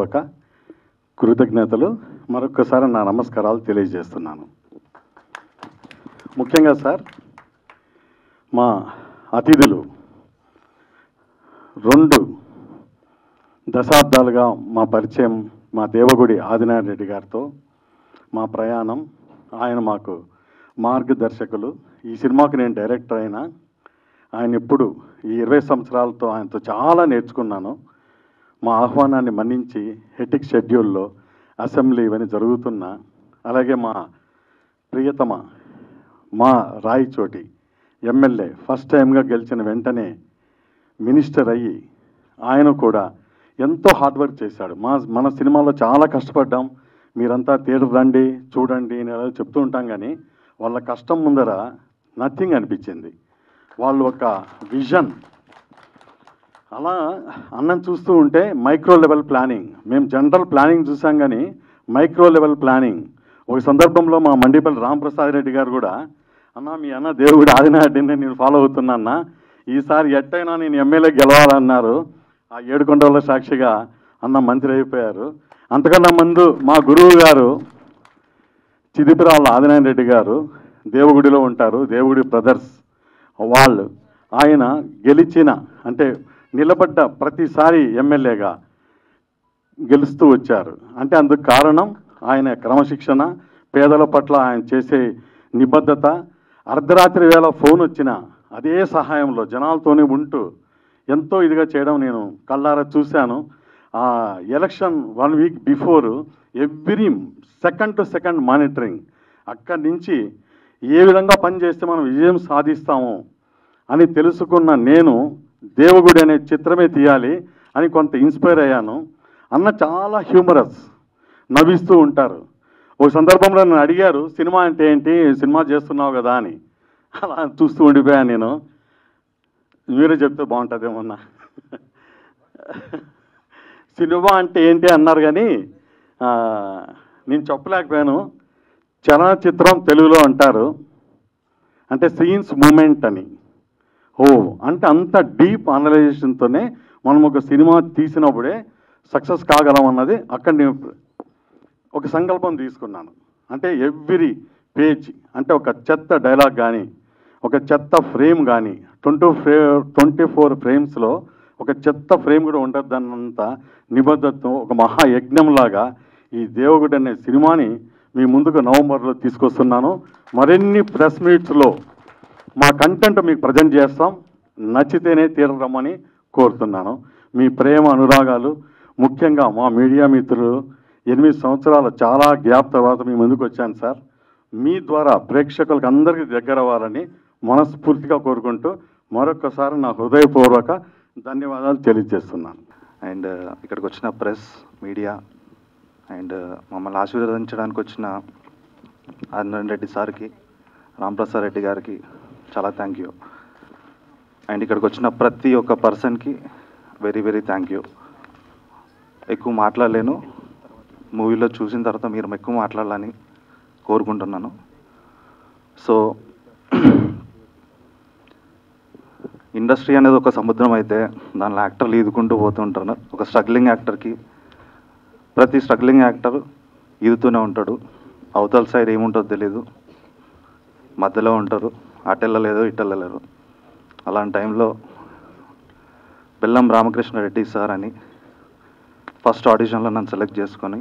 హృదయపూర్వక కృతజ్ఞతలు. మరొక్కసారి నా నమస్కారాలు తెలియజేస్తున్నాను. ముఖ్యంగా సార్, మా అతిథులు 2 దశాబ్దాలుగా మా పరిచయం, మా దేవగుడి ఆదినారాయణ రెడ్డి గారితో మా ప్రయాణం. ఆయన మాకు మార్గదర్శకులు. ఈ సినిమాకి నేను డైరెక్టర్ అయినా ఆయన ఎప్పుడు ఈ 20 సంవత్సరాలతో ఆయనతో చాలా నేర్చుకున్నాను. మా ఆహ్వానాన్ని మన్నించి హెటిక్ షెడ్యూల్లో అసెంబ్లీ ఇవన్నీ జరుగుతున్నా, అలాగే మా ప్రియతమ మా రాయచోటి ఎమ్మెల్యే ఫస్ట్ టైంగా గెలిచిన వెంటనే మినిస్టర్ అయ్యి ఆయన కూడా ఎంతో హార్డ్ వర్క్ చేశాడు. మన సినిమాలో చాలా కష్టపడ్డాం, మీరంతా థియేటర్ రండి చూడండి అని చెప్తూ ఉంటాం, కానీ వాళ్ళ కష్టం ముందర నథింగ్ అనిపించింది. వాళ్ళు ఒక విజన్. అలా అన్నం చూస్తూ ఉంటే మైక్రో లెవెల్ ప్లానింగ్, మేము జనరల్ ప్లానింగ్ చూసాం కానీ మైక్రో లెవెల్ ప్లానింగ్. ఒక సందర్భంలో మా మండిపల్లి రామప్రసాద్ రెడ్డి గారు కూడా, అన్న మీ అన్న దేవుడు ఆదినారెడ్డిని నేను ఫాలో అవుతున్నా అన్న, ఈసారి ఎట్టయినా నేను ఎమ్మెల్యే గెలవాలన్నారు. ఆ 7 కొండల సాక్షిగా అన్న మంత్రి అయిపోయారు. అంతకన్నా ముందు మా గురువు గారు చిదిపిరాళ్ళ ఆదినారాయణ రెడ్డి గారు దేవగుడిలో ఉంటారు, దేవుడి బ్రదర్స్ వాళ్ళు. ఆయన గెలిచిన అంటే నిలబడ్డ ప్రతిసారి ఎమ్మెల్యేగా గెలుస్తూ వచ్చారు. అంటే అందుకు కారణం ఆయన క్రమశిక్షణ, పేదల పట్ల ఆయన చేసే నిబద్ధత. అర్ధరాత్రి వేళ ఫోన్ వచ్చినా అదే సహాయంలో జనాలతోనే ఉంటూ ఎంతో ఇదిగా చేయడం నేను కళ్ళారా చూశాను. Election 1 week before every second to second monitoring. అక్కడి నుంచి ఏ విధంగా పనిచేస్తే మనం విజయం సాధిస్తాము అని తెలుసుకున్న నేను దేవగుడి అనే చిత్రమే తీయాలి అని కొంత ఇన్స్పైర్ అయ్యాను. అన్న చాలా హ్యూమరస్, నవ్విస్తూ ఉంటారు. ఒక సందర్భంలో నన్ను అడిగారు, సినిమా అంటే ఏంటి, సినిమా చేస్తున్నావు కదా అని. అలా చూస్తూ ఉండిపోయాను నేను. మీరే చెప్తే బాగుంటుందేమన్నా. సినిమా అంటే ఏంటి అన్నారు కానీ నేను చెప్పలేకపోయాను. చలనచిత్రం తెలుగులో అంటారు అంటే సీన్స్ మూమెంట్ అని. అంటే అంత డీప్ అనలైజేషన్తోనే మనం ఒక సినిమా తీసినప్పుడే సక్సెస్ కాగలం అన్నది అక్కడ నేను ఒక సంకల్పం తీసుకున్నాను. అంటే ఎవ్రీ పేజ్ అంటే ఒక చెత్త డైలాగ్ కానీ, ఒక చెత్త ఫ్రేమ్ కానీ, 24 ఫ్రేమ్స్లో ఒక చెత్త ఫ్రేమ్ కూడా ఉండద్దన్నంత నిబద్ధతతో ఒక మహాయజ్ఞంలాగా ఈ దేవగుడి అనే సినిమాని మీ ముందుకు నవంబర్లో తీసుకొస్తున్నాను. మరిన్ని ప్రెస్ మీట్స్లో మా కంటెంట్ మీకు ప్రజెంట్ చేస్తాం. నచ్చితేనే తీరరమ్మని కోరుతున్నాను. మీ ప్రేమ అనురాగాలు, ముఖ్యంగా మా మీడియా మిత్రులు 8 సంవత్సరాల చాలా గ్యాప్ తర్వాత మీ ముందుకు వచ్చాను సార్. మీ ద్వారా ప్రేక్షకులకు అందరికీ దగ్గర అవ్వాలని మనస్ఫూర్తిగా కోరుకుంటూ మరొకసారి నా హృదయపూర్వక ధన్యవాదాలు తెలియజేస్తున్నాను. అండ్ ఇక్కడికి వచ్చిన ప్రెస్, మీడియా అండ్ మమ్మల్ని ఆశీర్వదించడానికి వచ్చిన ఆదినారాయణ రెడ్డి సార్కి, రామప్రసాద్ రెడ్డి గారికి చాలా థ్యాంక్ యూ. అండ్ ఇక్కడికి వచ్చిన ప్రతి ఒక్క పర్సన్కి వెరీ వెరీ థ్యాంక్ యూ. ఎక్కువ మాట్లాడలేను, మూవీలో చూసిన తర్వాత మీరు ఎక్కువ మాట్లాడాలని కోరుకుంటున్నాను. సో ఇండస్ట్రీ అనేది ఒక సముద్రం అయితే దానిలో యాక్టర్లు ఈదుకుంటూ పోతుంటారు. ఒక స్ట్రగ్లింగ్ యాక్టర్కి ప్రతి స్ట్రగ్లింగ్ యాక్టర్ ఈదుతూనే ఉంటాడు. అవతల సైడ్ ఏముంటుందో తెలీదు, మధ్యలో ఉంటారు, అటెళ్ళలేదు ఇటెళ్ళలేరు. అలాంటి టైంలో బెల్లం రామకృష్ణారెడ్డి సార్ అని ఫస్ట్ ఆడిషన్లో నన్ను సెలెక్ట్ చేసుకొని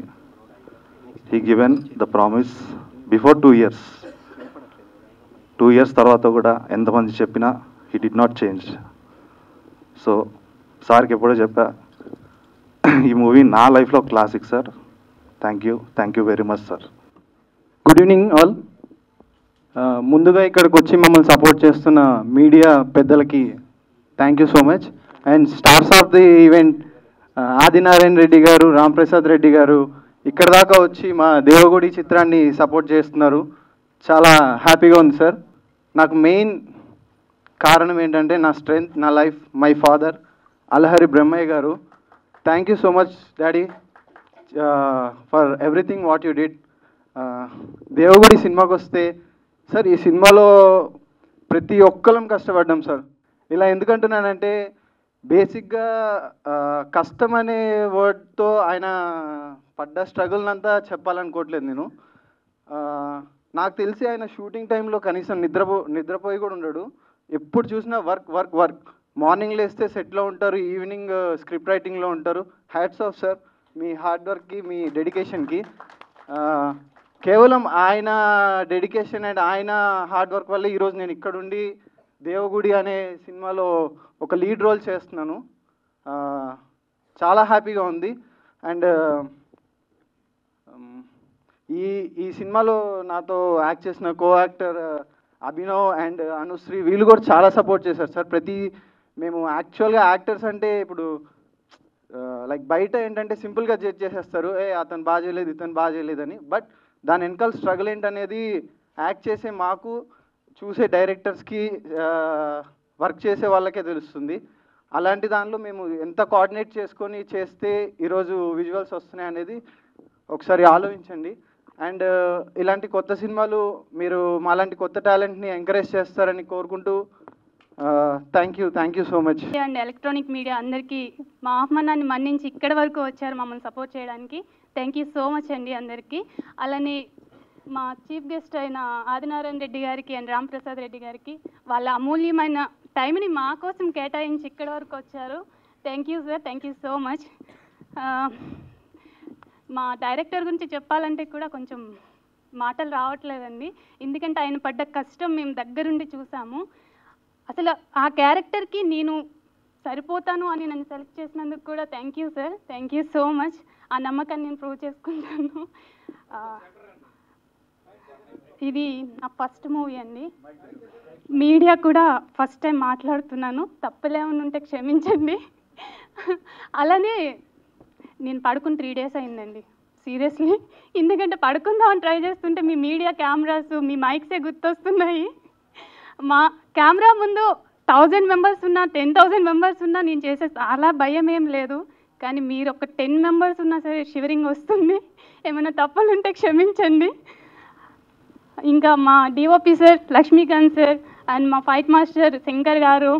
he given the promise before 2 years. 2 years తర్వాత కూడా ఎంతమంది చెప్పినా he did not change. So సార్కి ఎప్పుడో చెప్పా, ఈ మూవీ నా లైఫ్లో classic sir. Thank you very much sir. Good evening all. ముందుగా ఇక్కడికి వచ్చి మమ్మల్ని సపోర్ట్ చేస్తున్న మీడియా పెద్దలకి thank you so much. And stars of the event Adinarayana Reddy గారు, రామప్రసాద్ రెడ్డి గారు ఇక్కడ దాకా వచ్చి మా దేవగుడి చిత్రాన్ని సపోర్ట్ చేస్తున్నారు. చాలా హ్యాపీగా ఉంది సార్. నాకు మెయిన్ కారణం ఏంటంటే నా స్ట్రెంగ్త్, నా life, my father Alahari Brahmayya గారు. Thank you so much daddy for everything what you did. Devagudi సినిమాకి వస్తే సార్, ఈ సినిమాలో ప్రతి ఒక్కరం కష్టపడ్డాం సార్. ఇలా ఎందుకంటున్నానంటే బేసిక్గా కష్టం అనే వర్డ్తో ఆయన పడ్డ స్ట్రగుల్ అంతా చెప్పాలనుకోవట్లేదు నేను. నాకు తెలిసి ఆయన షూటింగ్ టైంలో కనీసం నిద్రపోయి కూడా ఉండడు. ఎప్పుడు చూసినా వర్క్ వర్క్ వర్క్. మార్నింగ్ లేస్తే సెట్లో ఉంటారు, ఈవినింగ్ స్క్రిప్ట్ రైటింగ్లో ఉంటారు. హ్యాట్స్ ఆఫ్ సార్, మీ హార్డ్ వర్క్కి, మీ డెడికేషన్కి. కేవలం ఆయన డెడికేషన్ అండ్ ఆయన హార్డ్ వర్క్ వల్ల ఈరోజు నేను ఇక్కడుండి దేవగుడి అనే సినిమాలో ఒక లీడ్ రోల్ చేస్తున్నాను. చాలా హ్యాపీగా ఉంది. అండ్ ఈ సినిమాలో నాతో యాక్ట్ చేసిన co actor Abhinav and Anusri, వీళ్ళు కూడా చాలా సపోర్ట్ చేశారు సార్. మేము యాక్చువల్గా యాక్టర్స్ అంటే ఇప్పుడు లైక్ బయట ఏంటంటే సింపుల్గా జడ్జ్ చేసేస్తారు, అతను బాగా చేయలేదు, ఇతను బాగా చేయలేదని. బట్ దాని వెనకాల స్ట్రగుల్ ఏంటనేది యాక్ట్ చేసే మాకు, చూసే డైరెక్టర్స్కి, వర్క్ చేసే వాళ్ళకే తెలుస్తుంది. అలాంటి దానిలో మేము ఎంత కోఆర్డినేట్ చేసుకొని చేస్తే ఈరోజు విజువల్స్ వస్తున్నాయి అనేది ఒకసారి ఆలోచించండి. అండ్ ఇలాంటి కొత్త సినిమాలు మీరు మాలాంటి కొత్త టాలెంట్ని ఎంకరేజ్ చేస్తారని కోరుకుంటూ thank you so much. And electronic media అందరికీ మా ఆహ్వానాన్ని మన్నించి ఇక్కడి వరకు వచ్చారు మమ్మల్ని సపోర్ట్ చేయడానికి. థ్యాంక్ యూ సో మచ్ అండి అందరికీ. అలానే మా చీఫ్ గెస్ట్ అయిన ఆదినారాయణ రెడ్డి గారికి అండ్ రాంప్రసాద్ రెడ్డి గారికి వాళ్ళ అమూల్యమైన టైంని మా కోసం కేటాయించి ఇక్కడి వరకు వచ్చారు. Thank you sir, thank you so much. మా డైరెక్టర్ గురించి చెప్పాలంటే కూడా కొంచెం మాటలు రావట్లేదండి. ఎందుకంటే ఆయన పడ్డ కష్టం మేము దగ్గరుండి చూసాము. అసలు ఆ క్యారెక్టర్కి నేను సరిపోతాను అని నన్ను సెలెక్ట్ చేసినందుకు కూడా thank you sir, thank you so much. ఆ నమ్మకాన్ని నేను ప్రూవ్ చేసుకుంటాను. ఇది నా ఫస్ట్ మూవీ అండి. మీడియా కూడా ఫస్ట్ టైం మాట్లాడుతున్నాను, తప్పులేమని ఉంటే క్షమించండి. అలానే నేను పడుకుని 3 days అయిందండి సీరియస్లీ. ఎందుకంటే పడుకుందామని ట్రై చేస్తుంటే మీ మీడియా కెమెరాస్, మీ మైక్సే గుర్తొస్తున్నాయి. మా కెమెరా ముందు 1000 members ఉన్నా, 10,000 members ఉన్నా నేను చేసే చాలా భయం ఏం లేదు. కానీ మీరు ఒక 10 members ఉన్నా సరే షివరింగ్ వస్తుంది. ఏమైనా తప్పులు ఉంటే క్షమించండి. ఇంకా మా DOP sir Lakshmikant sir and మా fight master Shankar garu,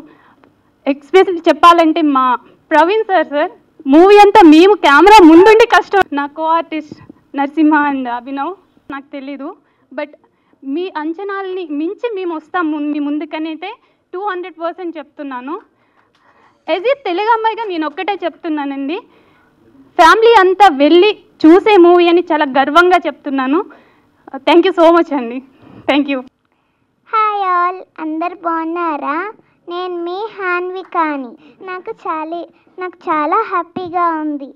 especially చెప్పాలంటే మా ప్రవీణ్ సార్ మూవీ అంతా మేము కెమెరా ముందుండి కష్టం. నా co artist Narasimha and Abhinav, నాకు తెలీదు. బట్ మీ అంచనాలని మించి మేము వస్తాము మీ ముందుకనైతే 200% చెప్తున్నాను. యాజ్ ఏ తెలుగు అమ్మాయిగా నేను ఒక్కటే చెప్తున్నానండి, ఫ్యామిలీ అంతా వెళ్ళి చూసే మూవీ అని చాలా గర్వంగా చెప్తున్నాను. థ్యాంక్ యూ సో మచ్ అండి, థ్యాంక్ యూ. హాయ్ ఆల్, అందరు బాగున్నారా? నేను మీ హాన్వికాని. నాకు చాలా హ్యాపీగా ఉంది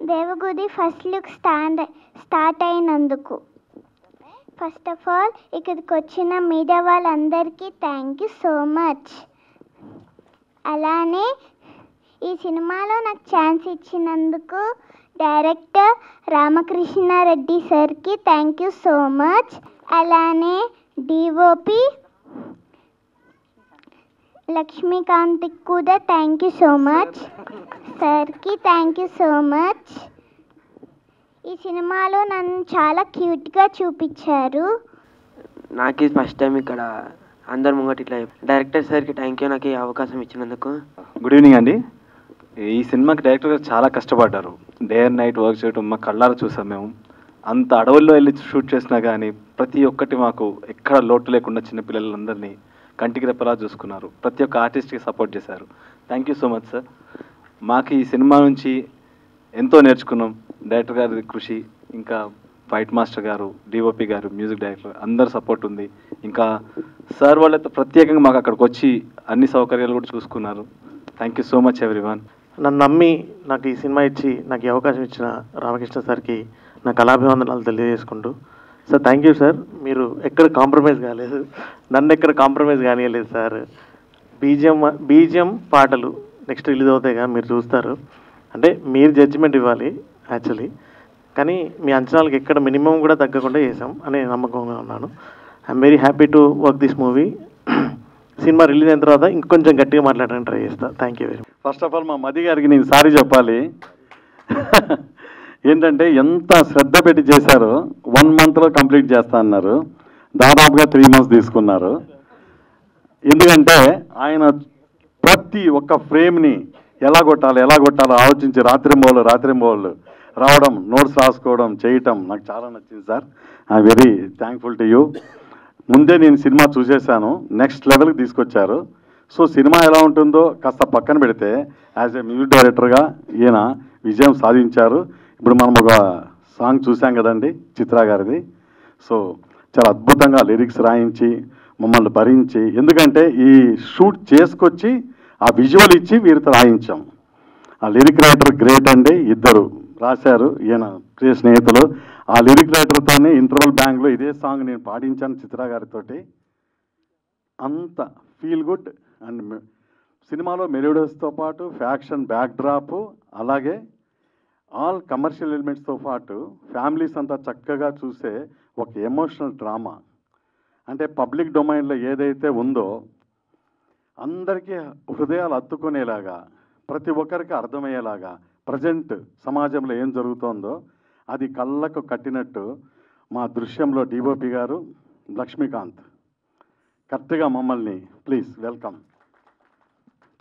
దేవగుడి ఫస్ట్ లుక్ స్టార్ట్ అయినందుకు. ఫస్ట్ ఆఫ్ ఆల్ ఇక్కడికి వచ్చిన మీడియా వాళ్ళందరికీ థ్యాంక్ యూ సో మచ్. అలానే ఈ సినిమాలో నాకు ఛాన్స్ ఇచ్చినందుకు డైరెక్టర్ రామకృష్ణారెడ్డి సార్కి థ్యాంక్ యూ సో మచ్. అలానే డిఓపి లక్ష్మీకాంత్కి కూడా థ్యాంక్ యూ సో మచ్. సార్కి థ్యాంక్ యూ సో మచ్. ఈ సినిమాలో నన్ను చాలా క్యూట్గా చూపించారు. నాకు ఫస్ట్ టైం ఇక్కడ అందరు ముంగట ఇట్లా డైరెక్టర్ సార్కి థ్యాంక్ యూ నాకు ఈ అవకాశం ఇచ్చినందుకు. గుడ్ ఈవినింగ్ అండి. ఈ సినిమాకి డైరెక్టర్ గారు చాలా కష్టపడ్డారు. డే అండ్ నైట్ వర్క్ చేయడం మా కళ్ళారా చూసాం. మేము అంత అడవుల్లో వెళ్ళి షూట్ చేసినా కానీ ప్రతి ఒక్కటి మాకు ఎక్కడ లోటు లేకుండా చిన్నపిల్లలందరినీ కంటికి రెప్పలా చూసుకున్నారు. ప్రతి ఒక్క ఆర్టిస్ట్కి సపోర్ట్ చేశారు. Thank you so much sir. మాకు ఈ సినిమా నుంచి ఎంతో నేర్చుకున్నాం. డైరెక్టర్ గారి కృషి, ఇంకా ఫైట్ మాస్టర్ గారు, డిఓపి గారు, మ్యూజిక్ డైరెక్టర్ అందరు సపోర్ట్ ఉంది. ఇంకా సార్ వాళ్ళతో ప్రత్యేకంగా మాకు అక్కడికి వచ్చి అన్ని సౌకర్యాలు కూడా చూసుకున్నారు. Thank you so much everyone. నన్ను నమ్మి నాకు ఈ సినిమా ఇచ్చి నాకు ఈ అవకాశం ఇచ్చిన రామకృష్ణ సార్కి నా కళాభివందనాలు తెలియజేసుకుంటూ, సార్ థ్యాంక్ యూ సార్. మీరు ఎక్కడ కాంప్రమైజ్ కాలేదు, నన్ను ఎక్కడ కాంప్రమైజ్ కానియలేదు సార్. బీజిఎం పాటలు నెక్స్ట్ రిలీజ్ అవుతాయి కదా, మీరు చూస్తారు. అంటే మీరు జడ్జిమెంట్ ఇవ్వాలి యాక్చువల్లీ. కానీ మీ అంచనాలకు ఎక్కడ మినిమం కూడా తగ్గకుండా చేసాం అనే నమ్మకంగా ఉన్నాను. I'm very happy to work this movie. Cinema release అయిన తర్వాత ఇంకొంచెం గట్టిగా మాట్లాడడానికి ట్రై చేస్తాను. Thank you very much. First of all మా మది గారికి నేను సారీ చెప్పాలి. ఏంటంటే ఎంత శ్రద్ధ పెట్టి చేశారో 1 monthలో కంప్లీట్ చేస్తా అన్నారు. దాదాపుగా 3 months తీసుకున్నారు. ఎందుకంటే ఆయన ప్రతి ఒక్క ఫ్రేమ్ని ఎలా కొట్టాలో ఆలోచించి రాత్రింబోళ్ళు రావడం, నోట్స్ రాసుకోవడం, చేయటం నాకు చాలా నచ్చింది sir. I'm very thankful to you. ముందే నేను సినిమా చూసేసాను, నెక్స్ట్ లెవెల్కి తీసుకొచ్చారు. సో సినిమా ఎలా ఉంటుందో కాస్త పక్కన పెడితే యాజ్ ఏ మ్యూజిక్ డైరెక్టర్గా ఈయన విజయం సాధించారు. ఇప్పుడు మనం ఒక సాంగ్ చూసాం కదండి చిత్రా గారిది. సో చాలా అద్భుతంగా లిరిక్స్ రాయించి మమ్మల్ని భరించి, ఎందుకంటే ఈ షూట్ చేసుకొచ్చి ఆ విజువల్ ఇచ్చి వీరితో రాయించాం. ఆ లిరిక్ రైటర్ గ్రేట్ అండి, ఇద్దరు రాశారు, ఈయన ప్రియ స్నేహితులు. ఆ లిరిక్ రైటర్తోనే ఇంటర్వల్ బ్యాంక్లో ఇదే సాంగ్ నేను పాడించాను చిత్రా గారితోటి. అంత ఫీల్ గుడ్ అండ్ సినిమాలో మెలోడియస్తో పాటు ఫ్యాక్షన్ బ్యాక్డ్రాప్, అలాగే ఆల్ కమర్షియల్ ఎలిమెంట్స్తో పాటు ఫ్యామిలీస్ అంతా చక్కగా చూసే ఒక ఎమోషనల్ డ్రామా. అంటే పబ్లిక్ డొమైన్లో ఏదైతే ఉందో అందరికీ హృదయాలు అత్తుకునేలాగా, ప్రతి ఒక్కరికి అర్థమయ్యేలాగా, ప్రజెంట్ సమాజంలో ఏం జరుగుతోందో అది కళ్ళకు కట్టినట్టు మా దృశ్యంలో డిఓపి గారు లక్ష్మీకాంత్ కరెక్ట్గా మమ్మల్ని ప్లీజ్ వెల్కమ్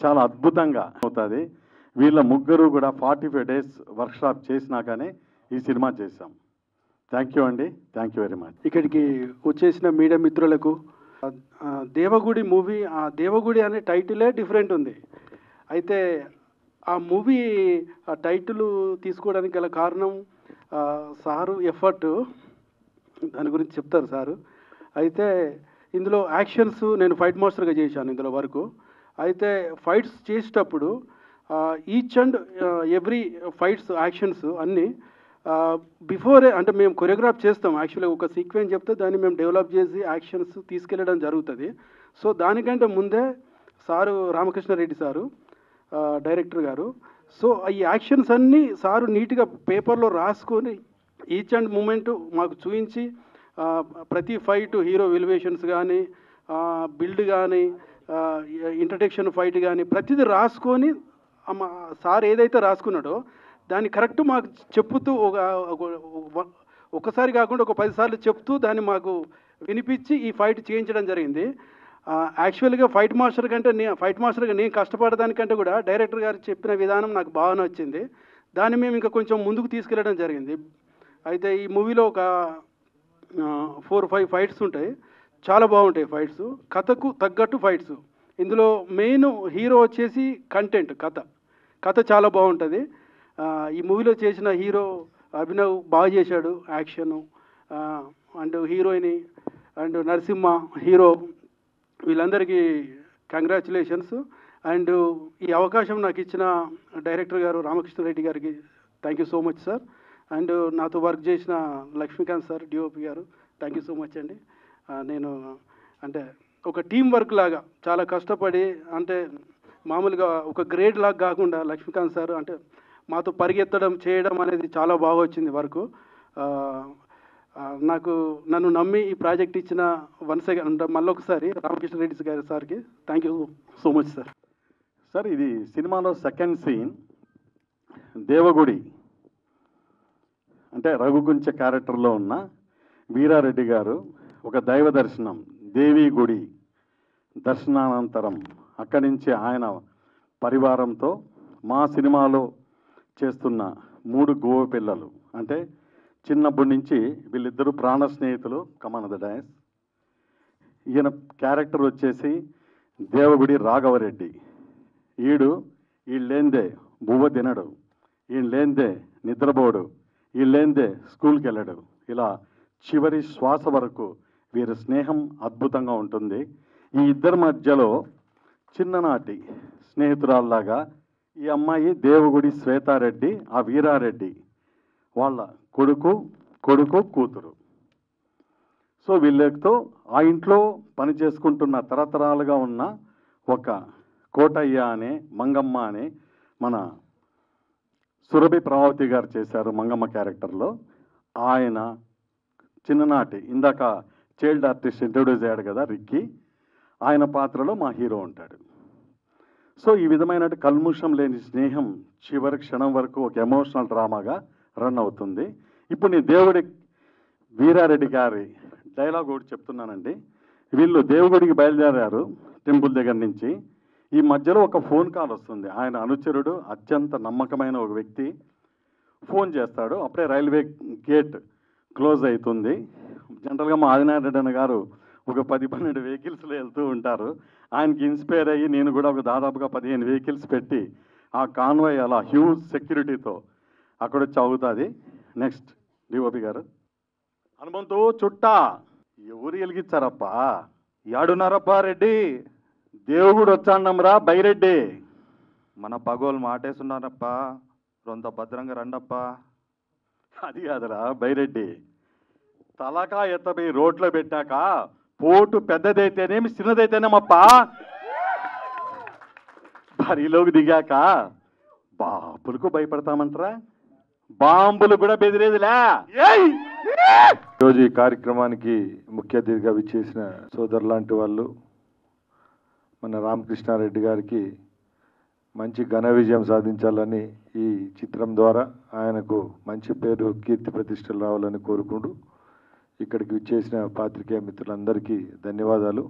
చాలా అద్భుతంగా అవుతుంది. వీళ్ళ ముగ్గురు కూడా 45 days వర్క్షాప్ చేసినాకనే ఈ సినిమా చేశాం. థ్యాంక్ యూ అండి, థ్యాంక్ యూ వెరీ మచ్. ఇక్కడికి వచ్చేసిన మీడియా మిత్రులకు, దేవగుడి మూవీ, ఆ దేవగుడి అనే టైటిలే డిఫరెంట్ ఉంది. అయితే ఆ మూవీ ఆ టైటిల్ తీసుకోవడానికి గల కారణం సారు ఎఫర్ట్, దాని గురించి చెప్తారు సారు. అయితే ఇందులో యాక్షన్స్ నేను ఫైట్ మాస్టర్గా చేశాను ఇందులో వరకు. అయితే ఫైట్స్ చేసేటప్పుడు each and every fights actions అన్నీ బిఫోరే, అంటే మేము కొరియోగ్రాఫ్ చేస్తాం. యాక్చువల్గా ఒక సీక్వెన్స్ చెప్తే దాన్ని మేము డెవలప్ చేసి యాక్షన్స్ తీసుకెళ్ళడం జరుగుతుంది. సో దానికంటే ముందే సారు రామకృష్ణారెడ్డి సారు డైరెక్టర్ గారు, సో ఈ యాక్షన్స్ అన్నీ సారు నీట్గా పేపర్లో రాసుకొని ఈచ్ అండ్ మూమెంట్ మాకు చూపించి, ప్రతి ఫైట్ హీరో ఎలివేషన్స్ కానీ, బిల్డ్ కానీ, ఇంట్రడక్షన్ ఫైట్ కానీ ప్రతిదీ రాసుకొని సార్ ఏదైతే రాసుకున్నాడో దాన్ని కరెక్ట్ మాకు చెప్పుతూ ఒకసారి కాకుండా ఒక 10 సార్లు చెప్తూ దాన్ని మాకు వినిపించి ఈ ఫైట్ చేయించడం జరిగింది. యాక్చువల్గా ఫైట్ మాస్టర్గా నేను కష్టపడడానికంటే కూడా డైరెక్టర్ గారు చెప్పిన విధానం నాకు బాగా నచ్చింది. దాన్ని మేము ఇంకా కొంచెం ముందుకు తీసుకెళ్ళడం జరిగింది. అయితే ఈ మూవీలో ఒక 4-5 ఫైట్స్ ఉంటాయి, చాలా బాగుంటాయి ఫైట్స్, కథకు తగ్గట్టు ఫైట్స్. ఇందులో మెయిన్ హీరో వచ్చేసి కంటెంట్, కథ చాలా బాగుంటుంది. ఈ మూవీలో చేసిన హీరో అభినవ్ బాగా చేశాడు action, and heroine and Narasimha hero, వీళ్ళందరికీ కంగ్రాచులేషన్స్. అండ్ ఈ అవకాశం నాకు ఇచ్చిన డైరెక్టర్ గారు రామకృష్ణారెడ్డి గారికి thank you so much sir. And నాతో వర్క్ చేసిన లక్ష్మీకాంత్ సార్ డిఓపి గారు థ్యాంక్ యూ సో మచ్ అండి. నేను అంటే ఒక టీం వర్క్ లాగా చాలా కష్టపడి, అంటే మామూలుగా ఒక గ్రేడ్ లాగా కాకుండా లక్ష్మీకాంత్ సార్ అంటే మాతో పరిగెత్తడం చేయడం అనేది చాలా బాగా వచ్చింది వర్క్. నన్ను నమ్మి ఈ ప్రాజెక్ట్ ఇచ్చిన వన్స్ అగైన్ అంటే మళ్ళొకసారి రామకృష్ణారెడ్డి గారి సార్కి thank you so much sir. Sir ఇది సినిమాలో సెకండ్ సీన్. దేవగుడి అంటే రఘుకుంచ క్యారెక్టర్లో ఉన్న వీరారెడ్డి గారు ఒక దైవ దర్శనం, దేవి గుడి దర్శనానంతరం అక్కడి నుంచి ఆయన పరివారంతో మా సినిమాలో చేస్తున్న 3 గోవ పిల్లలు, అంటే చిన్నప్పటి నుంచి వీళ్ళిద్దరూ ప్రాణ స్నేహితులు. కమాన్ ద డయాస్. ఈయన క్యారెక్టర్ వచ్చేసి దేవగుడి రాఘవరెడ్డి. వీళ్ళేందే బువ్వ తినడు, ఈయన లేందే నిద్రపోడు, వీళ్ళేందే స్కూల్కి వెళ్ళడు. ఇలా చివరి శ్వాస వరకు వీరి స్నేహం అద్భుతంగా ఉంటుంది. ఈ ఇద్దరి మధ్యలో చిన్ననాటి స్నేహితురాల్లాగా ఈ అమ్మాయి దేవగుడి శ్వేతారెడ్డి, ఆ వీరారెడ్డి వాళ్ళ కొడుకు కూతురు. సో వీళ్ళతో ఆ ఇంట్లో పని చేసుకుంటున్న తరతరాలుగా ఉన్న ఒక కోటయ్య అనే మంగమ్మ అనే మన సురభి ప్రభావతి గారు చేశారు మంగమ్మ క్యారెక్టర్లో. ఆయన చిన్ననాటి ఇందాక చైల్డ్ ఆర్టిస్ట్ ఇంట్రొడ్యూస్ అయ్యాడు కదా రిక్కీ, ఆయన పాత్రలో మా హీరో ఉంటాడు. సో ఈ విధమైన కల్ముషం లేని స్నేహం చివరి క్షణం వరకు ఒక ఎమోషనల్ డ్రామాగా రన్ అవుతుంది. ఇప్పుడు నేను దేవుడి వీరారెడ్డి గారి డైలాగ్ ఒకటి చెప్తున్నానండి. వీళ్ళు దేవుడికి బయలుదేరారు టెంపుల్ దగ్గర నుంచి. ఈ మధ్యలో ఒక ఫోన్ కాల్ వస్తుంది. ఆయన అనుచరుడు, అత్యంత నమ్మకమైన ఒక వ్యక్తి ఫోన్ చేస్తాడు. అప్పుడే రైల్వే గేట్ క్లోజ్ అవుతుంది. జనరల్గా మా ఆదినారాయణ గారు ఒక 10-12 వెహికల్స్లో వెళ్తూ ఉంటారు. ఆయనకి ఇన్స్పైర్ అయ్యి నేను కూడా ఒక దాదాపుగా 15 వెహికల్స్ పెట్టి ఆ కాన్వాయ్ అలా హ్యూజ్ సెక్యూరిటీతో అక్కడ వచ్చి అవుతుంది. నెక్స్ట్ డిఓపి గారు. హనుమంతు చుట్టా ఎవరు వెలిగించారప్పా? యాడున్నారప్పా రెడ్డి? దేవుడు వచ్చాన్నమ్రా బైరెడ్డి. మన పగోలు మాటేస్తున్నారప్పా, రొంత భద్రంగా రండప్పా. అది కాదురా బైరెడ్డి, తలకా ఎత్తపోయి రోడ్లో పెట్టాక పోటు పెద్దదైతేనేమి చిన్నదైతేనేమప్పా, బరిలోకి దిగాక బాంబులకు భయపడతామంటారా? బాంబులు కూడా బెదిరేదిలే. ఈరోజు ఈ కార్యక్రమానికి ముఖ్య అతిథిగా విచ్చేసిన సోదరు లాంటి వాళ్ళు మన రామకృష్ణారెడ్డి గారికి మంచి ఘన విజయం సాధించాలని, ఈ చిత్రం ద్వారా ఆయనకు మంచి పేరు కీర్తి ప్రతిష్టలు రావాలని కోరుకుంటూ ఇక్కడికి విచ్చేసిన పాత్రికేయ మిత్రులందరికీ ధన్యవాదాలు.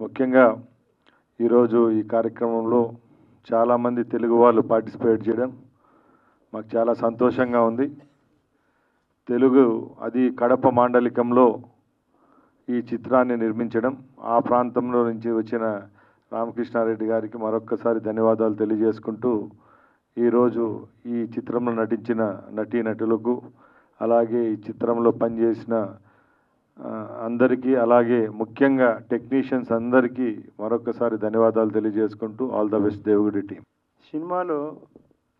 ముఖ్యంగా ఈరోజు ఈ కార్యక్రమంలో చాలామంది తెలుగు వాళ్ళు పార్టిసిపేట్ చేయడం మాకు చాలా సంతోషంగా ఉంది. తెలుగు, అది కడప మాండలికంలో ఈ చిత్రాన్ని నిర్మించడం, ఆ ప్రాంతంలో నుంచి వచ్చిన రామకృష్ణారెడ్డి గారికి మరొక్కసారి ధన్యవాదాలు తెలియజేసుకుంటూ, ఈరోజు ఈ చిత్రంలో నటించిన నటీనటులకు, అలాగే ఈ చిత్రంలో పనిచేసిన అందరికీ, అలాగే ముఖ్యంగా టెక్నీషియన్స్ అందరికీ మరొకసారి ధన్యవాదాలు తెలియజేసుకుంటూ ఆల్ ద బెస్ట్ దేవుడి టీం. సినిమాలో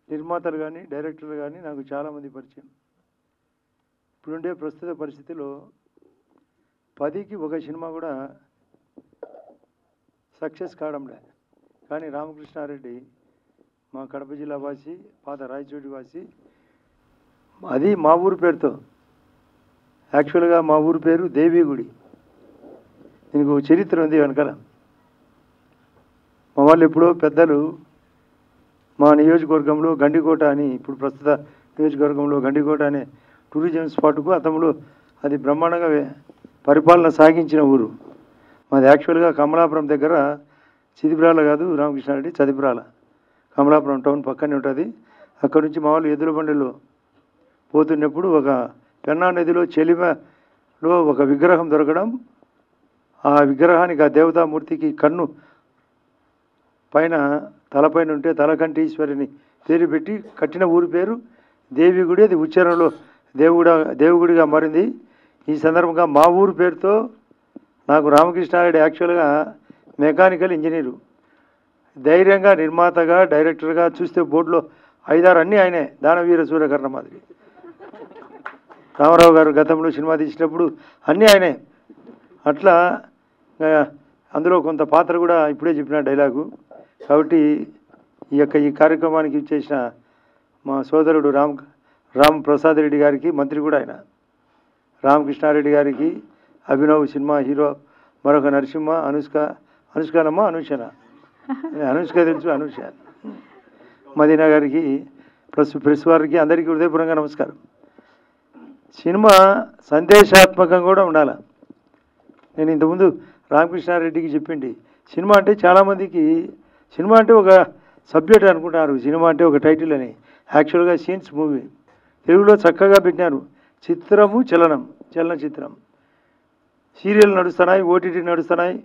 నిర్మాతలు కానీ డైరెక్టర్లు కానీ నాకు చాలామంది పరిచయం. ఇప్పుడుండే ప్రస్తుత పరిస్థితిలో 10కి ఒక సినిమా కూడా సక్సెస్ కావడంలే. కానీ రామకృష్ణారెడ్డి మా కడప జిల్లా వాసి, పాత రాయచోటి వాసి, అది మా ఊరు పేరుతో. యాక్చువల్గా మా ఊరు పేరు దేవీగుడి. దీనికి ఒక చరిత్ర ఉంది వెనకాల. మా వాళ్ళు ఎప్పుడో పెద్దలు మా నియోజకవర్గంలో గండికోట అని, ఇప్పుడు ప్రస్తుత నియోజకవర్గంలో గండికోట అనే టూరిజం స్పాట్కు అతములు అది బ్రహ్మాండంగా పరిపాలన సాగించిన ఊరు మాది. యాక్చువల్గా కమలాపురం దగ్గర, చిదిబ్రాల కాదు రామకృష్ణారెడ్డి, చదిబ్రాల, కమలాపురం టౌన్ పక్కనే ఉంటుంది. అక్కడ నుంచి మా వాళ్ళు ఎద్దుల బండిలో పోతున్నప్పుడు ఒక పెన్నా నదిలో చెలిమలో ఒక విగ్రహం దొరకడం, ఆ విగ్రహానికి, ఆ దేవతామూర్తికి కన్ను పైన తలపైన ఉంటే తలకంఠీశ్వరిని పేరు పెట్టి కట్టిన ఊరి పేరు దేవిగుడి. అది ఉచ్చారణలో దేవుగుడిగా మారింది. ఈ సందర్భంగా మా ఊరు పేరుతో నాకు రామకృష్ణారెడ్డి యాక్చువల్గా మెకానికల్ ఇంజనీరు, ధైర్యంగా నిర్మాతగా, డైరెక్టర్గా చూస్తే బోర్డులో 5-6 అన్నీ ఆయనే. దానవీర సూర్యకర్ణ మాదిరి. రామారావు గారు గతంలో సినిమా తీసినప్పుడు అన్నీ ఆయనే. అట్లా అందులో కొంత పాత్ర కూడా ఇప్పుడే చెప్పిన డైలాగు. కాబట్టి ఈ కార్యక్రమానికి చేసిన మా సోదరుడు రామ్ ప్రసాద్ రెడ్డి గారికి, మంత్రి కూడా ఆయన, రామకృష్ణారెడ్డి గారికి, అభినవ్ సినిమా హీరో, మరొక నరసింహ, అనుష్కనమ్మ, అనుష్క తెలుసు, అనుష, మదీనా గారికి, ప్రెస్ వారికి అందరికీ హృదయపూర్వకంగా నమస్కారం. సినిమా సందేశాత్మకంగా కూడా ఉండాలి. నేను ఇంతకుముందు రామకృష్ణారెడ్డికి చెప్పింది, సినిమా అంటే చాలామందికి సినిమా అంటే ఒక సబ్జెక్ట్ అనుకుంటున్నారు, సినిమా అంటే ఒక టైటిల్ అని. యాక్చువల్గా సీన్స్ మూవీ తెలుగులో చక్కగా పెట్టినారు. చిత్రము చలనచిత్రం, సీరియల్ నడుస్తున్నాయి, ఓటీటీ నడుస్తున్నాయి,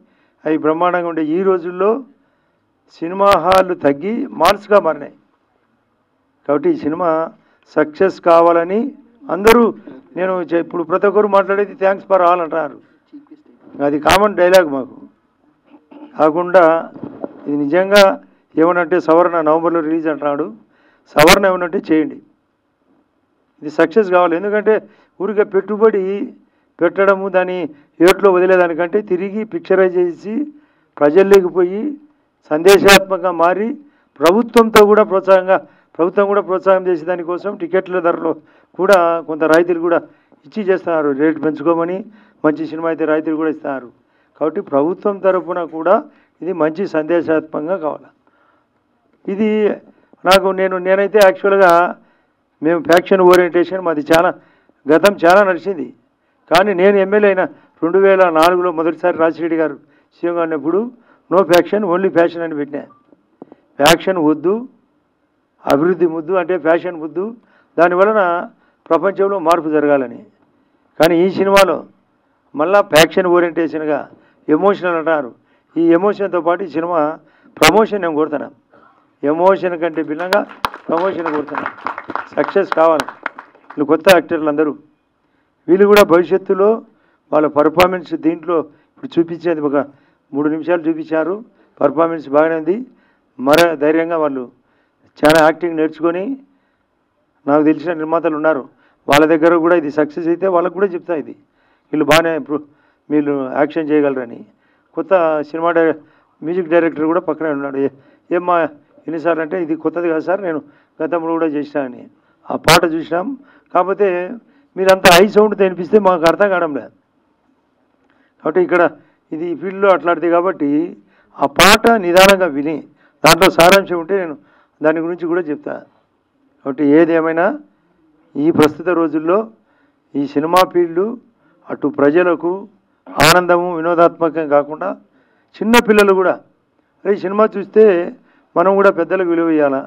అవి బ్రహ్మాండంగా ఉండే. ఈ రోజుల్లో సినిమా హాళ్ళు తగ్గి మాల్స్గా మారినాయి. కాబట్టి ఈ సినిమా సక్సెస్ కావాలని అందరూ, నేను ఇప్పుడు ప్రతి ఒక్కరు మాట్లాడేది థ్యాంక్స్ ఫర్ ఆల్ అంటున్నారు. అది కామన్ డైలాగ్ మాకు. కాకుండా ఇది నిజంగా ఏమనంటే సవరణ నవంబర్లో రిలీజ్ అంటున్నాడు. సవరణ ఏమనంటే చేయండి, ఇది సక్సెస్ కావాలి. ఎందుకంటే ఊరికే పెట్టుబడి పెట్టడము, దాన్ని ఏట్లో వదిలేదానికంటే తిరిగి పిక్చరైజ్ చేసి ప్రజల్లోకి పోయి సందేశాత్మకంగా మారి ప్రభుత్వం కూడా ప్రోత్సాహం చేసే దానికోసం టికెట్ల ధరలో కూడా కొంత రాయితీలు కూడా ఇచ్చి చేస్తున్నారు. రేటు పెంచుకోమని, మంచి సినిమా అయితే రాయితీలు కూడా ఇస్తున్నారు. కాబట్టి ప్రభుత్వం తరఫున కూడా ఇది మంచి సందేశాత్మకంగా కావాలి. ఇది నేనైతే యాక్చువల్గా మేము ఫ్యాక్షన్ ఓరియంటేషన్ మాది గతం చాలా నడిచింది. కానీ నేను ఎమ్మెల్యే అయిన 2004లో మొదటిసారి రాజశేఖర్ గారు సీఎంగా ఉన్నప్పుడు నో ఫ్యాక్షన్ ఓన్లీ ఫ్యాషన్ అని పెట్టినా. ఫ్యాక్షన్ వద్దు, అభివృద్ధి ముద్దు అంటే ఫ్యాషన్ ముద్దు, దానివలన ప్రపంచంలో మార్పు జరగాలని. కానీ ఈ సినిమాలో మళ్ళా ఫ్యాక్షన్ ఓరియంటేషన్గా ఎమోషనల్ అంటారు. ఈ ఎమోషన్తో పాటు ఈ సినిమా ప్రమోషన్ నేను కోరుతున్నా. ఎమోషన్ కంటే భిన్నంగా ప్రమోషన్ కోరుతున్నా. సక్సెస్ కావాలి. వీళ్ళు కొత్త యాక్టర్లు అందరూ, వీళ్ళు కూడా భవిష్యత్తులో వాళ్ళ పర్ఫార్మెన్స్ దీంట్లో ఇప్పుడు చూపించేది ఒక 3 నిమిషాలు చూపించారు. పర్ఫార్మెన్స్ బాగానే ఉంది. మరో ధైర్యంగా వాళ్ళు చాలా యాక్టింగ్ నేర్చుకొని, నాకు తెలిసిన నిర్మాతలు ఉన్నారు, వాళ్ళ దగ్గర కూడా ఇది సక్సెస్ అయితే వాళ్ళకు కూడా చెప్తా, ఇది వీళ్ళు బాగానే వీళ్ళు యాక్షన్ చేయగలరని. కొత్త సినిమా మ్యూజిక్ డైరెక్టర్ కూడా పక్కనే ఉన్నాడు. ఏమ్మా ఎన్నిసార్లు అంటే, ఇది కొత్తది కాదు సార్, నేను గతంలో కూడా చేసినా అని. ఆ పాట చూసినాం. కాకపోతే మీరంతా హై సౌండ్ తినిపిస్తే మాకు అర్థం కావడం లేదు. కాబట్టి ఇక్కడ ఇది ఫీల్డ్లో అట్లాంటిది కాబట్టి ఆ పాట నిదానంగా విని దాంట్లో సారాంశం ఉంటే నేను దాని గురించి కూడా చెప్తా. కాబట్టి ఏదేమైనా ఈ ప్రస్తుత రోజుల్లో ఈ సినిమా ఫీల్డ్ అటు ప్రజలకు ఆనందము వినోదాత్మకం కాకుండా చిన్న పిల్లలు కూడా ఈ సినిమా చూస్తే మనం కూడా పెద్దలకు విలువ ఇవ్వాలా,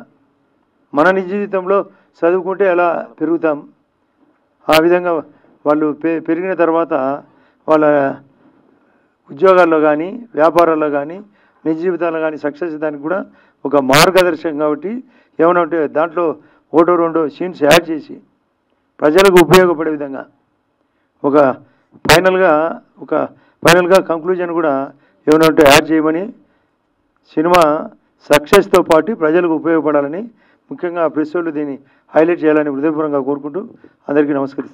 మన నిజ జీవితంలో చదువుకుంటే ఎలా పెరుగుతాం, ఆ విధంగా వాళ్ళు పెరిగిన తర్వాత వాళ్ళ ఉద్యోగాల్లో కానీ వ్యాపారాల్లో కానీ నిజ జీవితాల్లో కానీ సక్సెస్ దానికి కూడా ఒక మార్గదర్శకం. కాబట్టి ఏమైనా ఉంటే దాంట్లో 1-2 సీన్స్ యాడ్ చేసి ప్రజలకు ఉపయోగపడే విధంగా ఒక ఫైనల్గా కంక్లూజన్ కూడా ఏమైనా ఉంటే యాడ్ చేయమని, సినిమా సక్సెస్తో పాటు ప్రజలకు ఉపయోగపడాలని ముఖ్యంగా ప్రెస్ వాళ్ళు దీన్ని హైలైట్ చేయాలని హృదయపూర్వకంగా కోరుకుంటూ అందరికీ నమస్కరిస్తాను.